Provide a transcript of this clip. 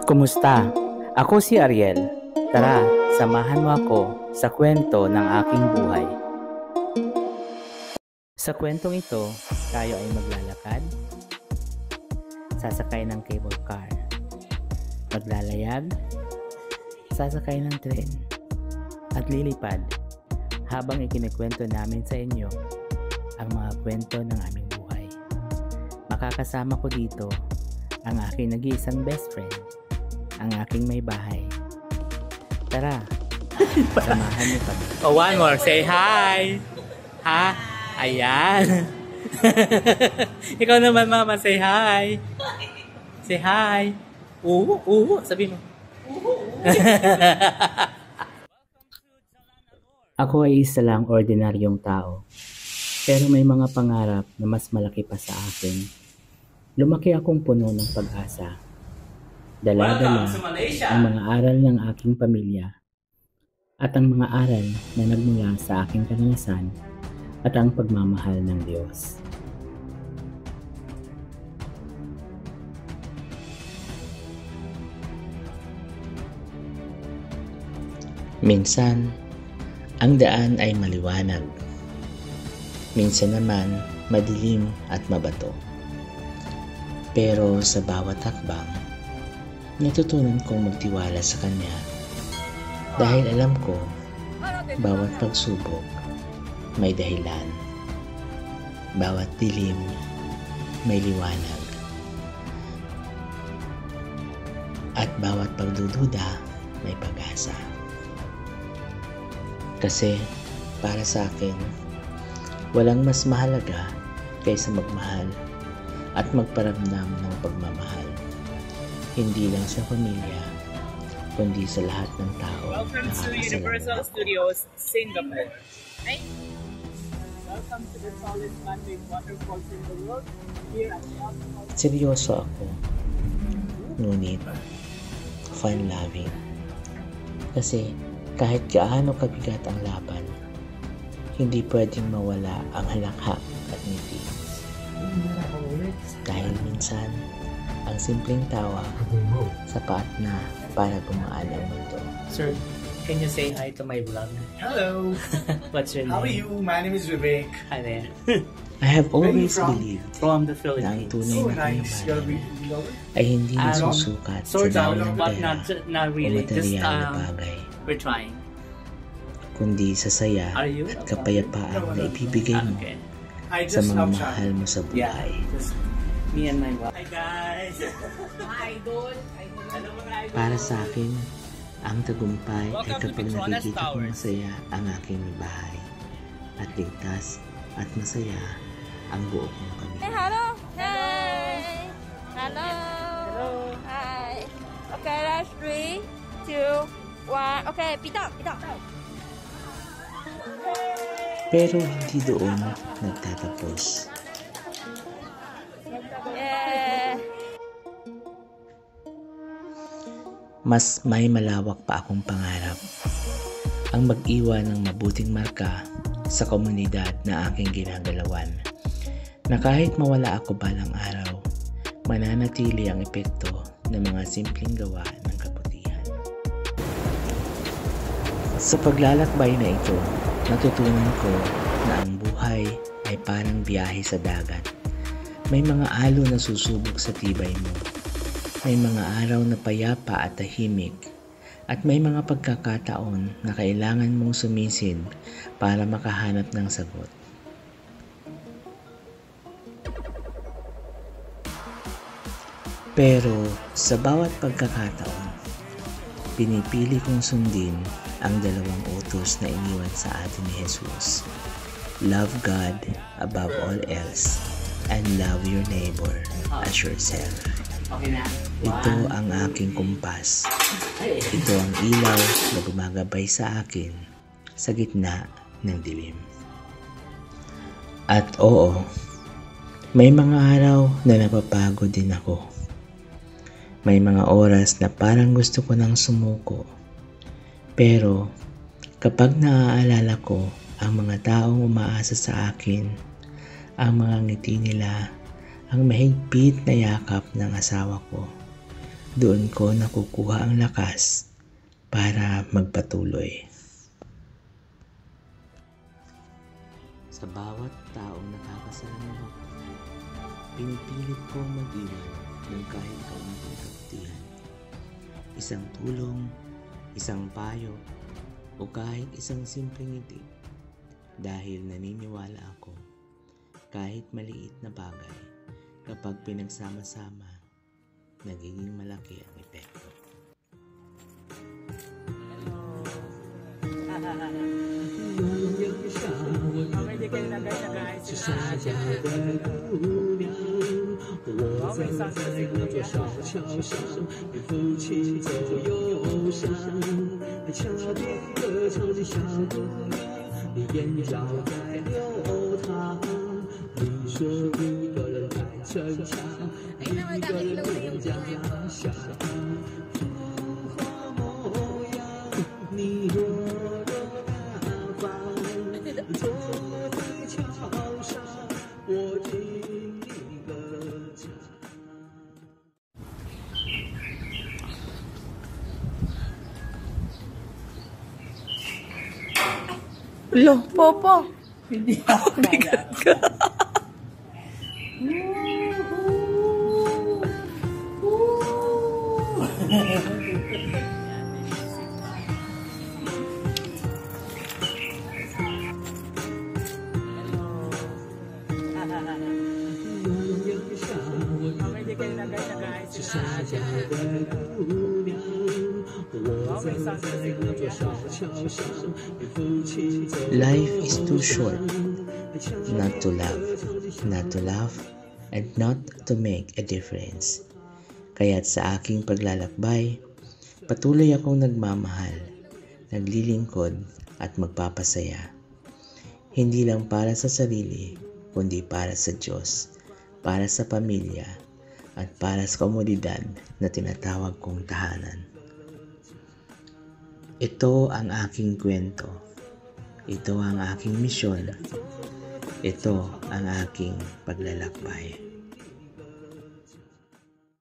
Kumusta? Ako si Ariel. Tara, samahan mo ako sa kwento ng aking buhay. Sa kwentong ito, tayo ay maglalakad, sasakay ng cable car, maglalayag, sasakay ng tren, at lilipad habang ikinikwento namin sa inyo ang mga kwento ng aming buhay. Makakasama ko dito ang aking nag-iisang best friend, ang aking may bahay. Tara, samahan niyo kami. Oh, one more. Say hi! Ha? Ayan. Ikaw naman, mama. Say hi. Say hi. Sabi mo. Ako ay isa lang ordinaryong tao. Pero may mga pangarap na mas malaki pa sa akin. Lumaki akong puno ng pag-asa. Dala-dala ang mga aral ng aking pamilya at ang mga aral na nagmula sa aking karanasan at ang pagmamahal ng Diyos. Minsan, ang daan ay maliwanag. Minsan naman, madilim at mabato. Pero sa bawat hakbang, natutunan kong magtiwala sa Kanya dahil alam ko, bawat pagsubok may dahilan. Bawat dilim may liwanag. At bawat pagdududa may pag-asa. Kasi para sa akin, walang mas mahalaga kaysa magmahal at magparamdam ng pagmamahal. Hindi lang sa pamilya, kundi sa lahat ng tao. Welcome to Universal Studios, Singapore. Right? Welcome to the tallest man-made waterfalls in the world, here at the Seryoso ako, ngunit fun-loving. Kasi kahit gaano kabigat ang laban, hindi pwedeng mawala ang halakhak at ngiti. Dahil minsan, ang simpleng tawa, sapat na para gumaan ang mundo. Sir, can you say hi to my vlog? Hello. What's your name? How are you? My name is Vivek. Hi there. I have always from? believed From the na ang Philippines. tunay So na nice. You're kayamanan reading over? ay hindi nasusukat sa Sort dami of, ng but pera not o really. Just material na bagay, we're trying. kundi sa saya Are you? at kapayapaan na ibibigay mo Okay. I sa just mga love mahal shopping. mo sa Yeah. buhay. Just me and my wife. Hi guys. Idol. Para sa akin, ang tagumpay ay kapag nakikita ko masaya ang aking bahay at ligtas at masaya ang buo kong kami. Hello. Hi. Hello. Hello. Hi. Okay, that's 3, 2, 1. Okay, pitang. Pero hindi doon nagtatapos. Yeah. Mas may malawak pa akong pangarap. Ang mag-iwan ng mabuting marka sa komunidad na aking ginagalawan. Na kahit mawala ako balang araw, mananatili ang epekto ng mga simpleng gawa ng kabutihan. Sa paglalakbay na ito, natutunan ko na ang buhay ay parang biyahe sa dagat. May mga alon na susubok sa tibay mo. May mga araw na payapa at tahimik. At may mga pagkakataon na kailangan mong sumisid para makahanap ng sagot. Pero sa bawat pagkakataon, pinipili kong sundin ang dalawang utos na iniwan sa atin ni Jesus. Love God above all else and love your neighbor as yourself. Okay na. Ito ang aking kumpas. Ito ang ilaw na gumagabay sa akin sa gitna ng dilim. At oo, may mga araw na napapagod din ako. May mga oras na parang gusto ko nang sumuko. Pero kapag naaalala ko ang mga taong umaasa sa akin, ang mga ngiti nila ang mahigpit na yakap ng asawa ko. Doon ko nakukuha ang lakas para magpatuloy. Sa bawat taong nakakasalamuha ko, pinipilit kong mag-iwan ng kahit kaunting kabutihan. Isang tulong, isang payo, o kahit isang simpleng ngiti. Dahil naniniwala ako, kahit maliit na bagay, kapag pinagsama-sama, nagiging malaki ang epekto. Hindi kayo nag-ayos sa atin. May sunset Loh, Popo. Hindi ako bigat ka. Hindi kayo nag-ayos sa atin. Life is too short not to laugh, and not to make a difference. Kaya't sa aking paglalakbay, patuloy akong nagmamahal, naglilingkod at magpapasaya. Hindi lang para sa sarili, kundi para sa Diyos, para sa pamilya, at para sa komunidad na tinatawag kong tahanan. Ito ang aking kwento. Ito ang aking misyon. Ito ang aking paglalakbay.